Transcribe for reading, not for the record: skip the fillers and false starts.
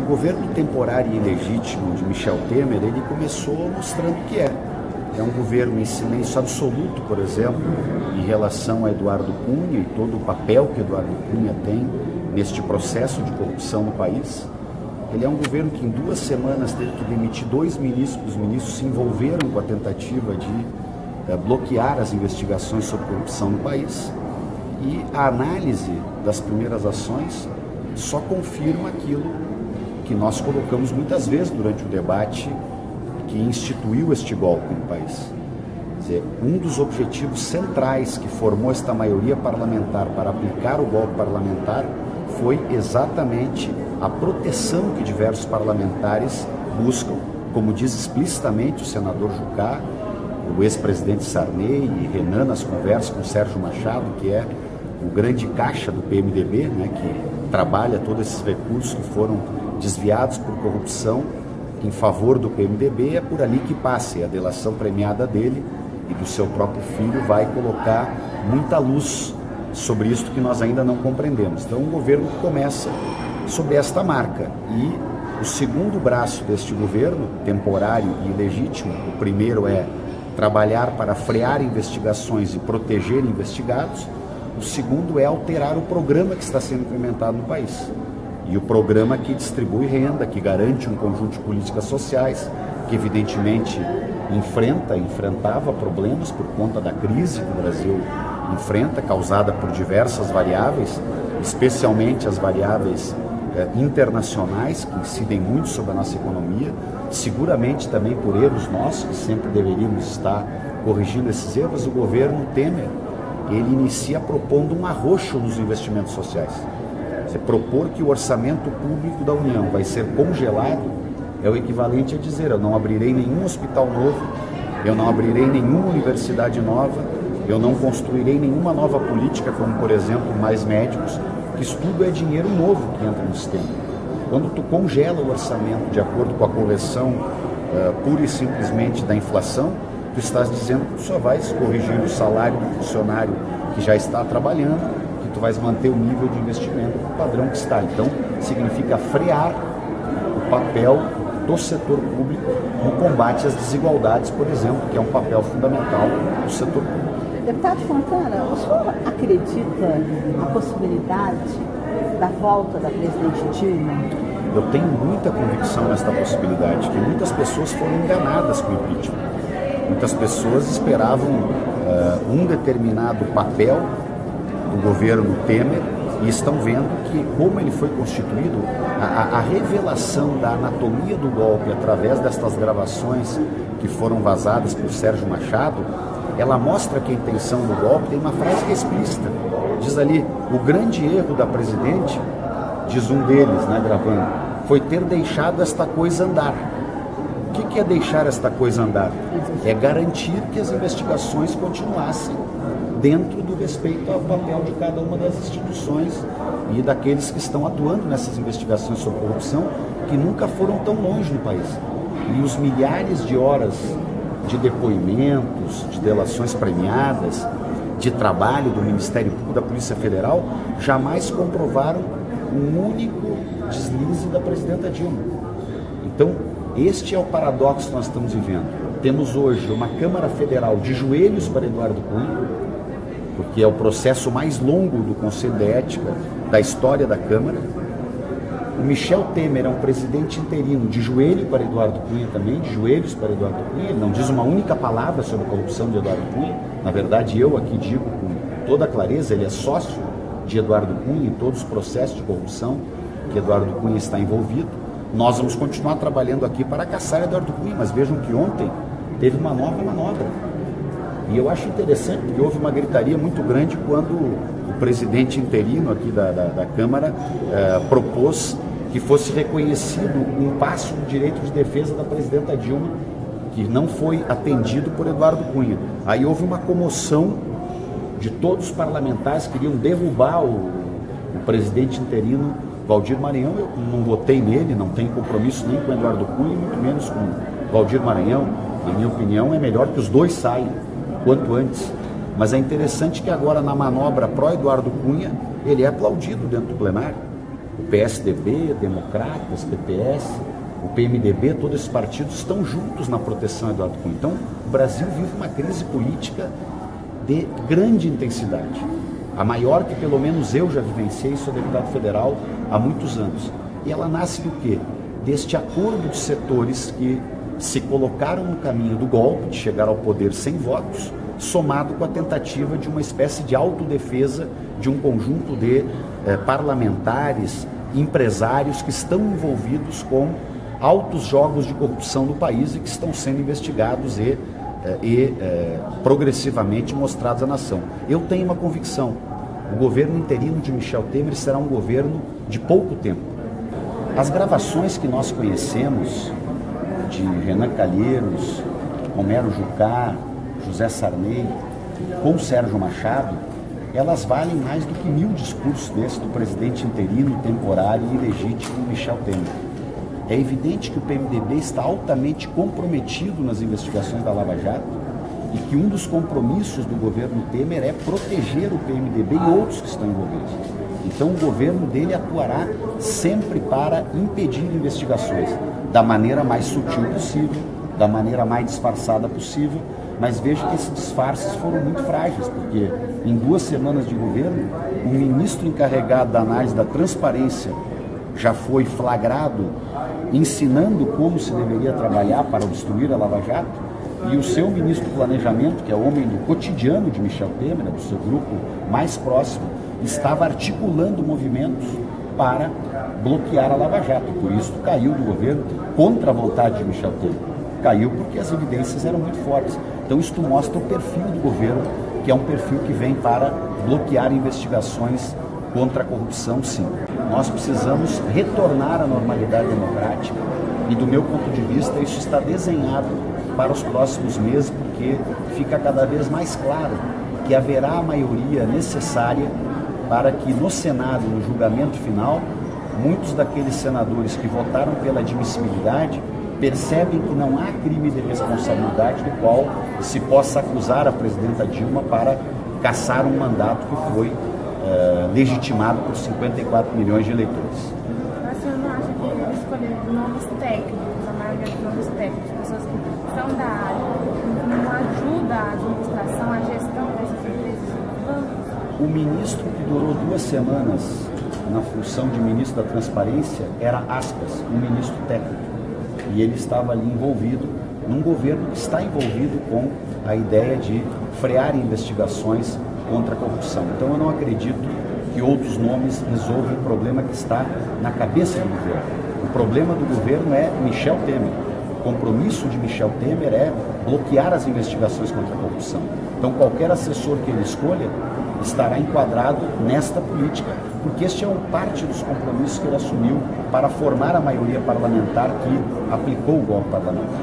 governo temporário e ilegítimo de Michel Temer, ele começou mostrando o que é. É um governo em silêncio absoluto, por exemplo, em relação a Eduardo Cunha e todo o papel que Eduardo Cunha tem neste processo de corrupção no país. Ele é um governo que em 2 semanas teve que demitir 2 ministros. Os ministros se envolveram com a tentativa de bloquear as investigações sobre corrupção no país. E a análise das primeiras ações só confirma aquilo que nós colocamos muitas vezes durante o debate que instituiu este golpe no país. Quer dizer, um dos objetivos centrais que formou esta maioria parlamentar para aplicar o golpe parlamentar foi exatamente a proteção que diversos parlamentares buscam, como diz explicitamente o senador Jucá, o ex-presidente Sarney e Renan nas conversas com o Sérgio Machado, que é o grande caixa do PMDB, né, que trabalha todos esses recursos que foram desviados por corrupção em favor do PMDB. É por ali que passa, e a delação premiada dele e do seu próprio filho vai colocar muita luz sobre isso que nós ainda não compreendemos. Então, o governo começa sob esta marca, e o segundo braço deste governo, temporário e ilegítimo, o primeiro é trabalhar para frear investigações e proteger investigados. O segundo é alterar o programa que está sendo implementado no país. E o programa que distribui renda, que garante um conjunto de políticas sociais, que evidentemente enfrentava problemas por conta da crise que o Brasil enfrenta, causada por diversas variáveis, especialmente as variáveis internacionais, que incidem muito sobre a nossa economia, seguramente também por erros nossos, que sempre deveríamos estar corrigindo esses erros. O governo Temer, ele inicia propondo um arroxo nos investimentos sociais. Você propor que o orçamento público da União vai ser congelado é o equivalente a dizer: eu não abrirei nenhum hospital novo, eu não abrirei nenhuma universidade nova, eu não construirei nenhuma nova política, como por exemplo mais médicos, que isso tudo é dinheiro novo que entra no sistema. Quando tu congela o orçamento de acordo com a correção pura e simplesmente da inflação, tu estás dizendo que tu só vais corrigir o salário do funcionário que já está trabalhando, que tu vais manter o nível de investimento no padrão que está. Então, significa frear o papel do setor público no combate às desigualdades, por exemplo, que é um papel fundamental do setor público. Deputado Fontana, o senhor acredita na possibilidade da volta da presidente Dilma? Eu tenho muita convicção nesta possibilidade, que muitas pessoas foram enganadas com o impeachment. Muitas pessoas esperavam um determinado papel do governo Temer e estão vendo que, como ele foi constituído, a revelação da anatomia do golpe através destas gravações que foram vazadas por Sérgio Machado, ela mostra que a intenção do golpe. Tem uma frase que é explícita, diz ali: o grande erro da presidente, diz um deles, né, gravando, foi ter deixado esta coisa andar. O que é deixar esta coisa andar? É garantir que as investigações continuassem dentro do respeito ao papel de cada uma das instituições e daqueles que estão atuando nessas investigações sobre corrupção, que nunca foram tão longe no país. E os milhares de horas de depoimentos, de delações premiadas, de trabalho do Ministério Público, da Polícia Federal, jamais comprovaram um único deslize da presidenta Dilma. Então, este é o paradoxo que nós estamos vivendo. Temos hoje uma Câmara Federal de joelhos para Eduardo Cunha, porque é o processo mais longo do Conselho de Ética da história da Câmara. O Michel Temer é um presidente interino de joelho para Eduardo Cunha também, de joelhos para Eduardo Cunha. Ele não diz uma única palavra sobre a corrupção de Eduardo Cunha. Na verdade, eu aqui digo com toda clareza, ele é sócio de Eduardo Cunha em todos os processos de corrupção que Eduardo Cunha está envolvido. Nós vamos continuar trabalhando aqui para caçar Eduardo Cunha, mas vejam que ontem teve uma nova manobra. E eu acho interessante, porque houve uma gritaria muito grande quando o presidente interino aqui da Câmara propôs que fosse reconhecido um passo do direito de defesa da presidenta Dilma, que não foi atendido por Eduardo Cunha. Aí houve uma comoção de todos os parlamentares que queriam derrubar o presidente interino Waldir Maranhão. Eu não votei nele, não tenho compromisso nem com Eduardo Cunha, muito menos com Waldir Maranhão. Na minha opinião, é melhor que os dois saiam quanto antes. Mas é interessante que agora, na manobra pró-Eduardo Cunha, ele é aplaudido dentro do plenário. O PSDB, Democratas, PPS, o PMDB, todos esses partidos estão juntos na proteção a Eduardo Cunha. Então, o Brasil vive uma crise política de grande intensidade. A maior que pelo menos eu já vivenciei, sou deputado federal há muitos anos. E ela nasce do quê? Deste acordo de setores que se colocaram no caminho do golpe, de chegar ao poder sem votos, somado com a tentativa de uma espécie de autodefesa de um conjunto de parlamentares, empresários que estão envolvidos com altos jogos de corrupção do país e que estão sendo investigados e progressivamente mostrados à nação. Eu tenho uma convicção: o governo interino de Michel Temer será um governo de pouco tempo. As gravações que nós conhecemos de Renan Calheiros, Romero Jucá, José Sarney, com Sérgio Machado, elas valem mais do que 1000 discursos desses do presidente interino, temporário e ilegítimo Michel Temer. É evidente que o PMDB está altamente comprometido nas investigações da Lava Jato e que um dos compromissos do governo Temer é proteger o PMDB e outros que estão envolvidos. Então o governo dele atuará sempre para impedir investigações, da maneira mais sutil possível, da maneira mais disfarçada possível, mas veja que esses disfarces foram muito frágeis, porque em 2 semanas de governo, o ministro encarregado da análise da transparência já foi flagrado ensinando como se deveria trabalhar para obstruir a Lava Jato, e o seu ministro do Planejamento, que é homem do cotidiano de Michel Temer, do seu grupo mais próximo, estava articulando movimentos para bloquear a Lava Jato. Por isso caiu do governo contra a vontade de Michel Temer. Caiu porque as evidências eram muito fortes. Então isto mostra o perfil do governo, que é um perfil que vem para bloquear investigações contra a corrupção, sim. Nós precisamos retornar à normalidade democrática e, do meu ponto de vista, isso está desenhado para os próximos meses, porque fica cada vez mais claro que haverá a maioria necessária para que no Senado, no julgamento final, muitos daqueles senadores que votaram pela admissibilidade percebem que não há crime de responsabilidade do qual se possa acusar a presidenta Dilma para cassar um mandato que foi legitimado por 54 milhões de eleitores. Mas o senhor não acha que ele escolher nomes técnicos, a maioria dos nomes técnicos, pessoas que são da área, não ajuda a administração, a gestão dessas empresas? O ministro que durou 2 semanas na função de ministro da Transparência era Aspas, um ministro técnico. E ele estava ali envolvido num governo que está envolvido com a ideia de frear investigações contra a corrupção. Então eu não acredito que outros nomes resolvam o problema que está na cabeça do governo. O problema do governo é Michel Temer. O compromisso de Michel Temer é bloquear as investigações contra a corrupção. Então qualquer assessor que ele escolha estará enquadrado nesta política, porque este é parte dos compromissos que ele assumiu para formar a maioria parlamentar que aplicou o golpe parlamentar.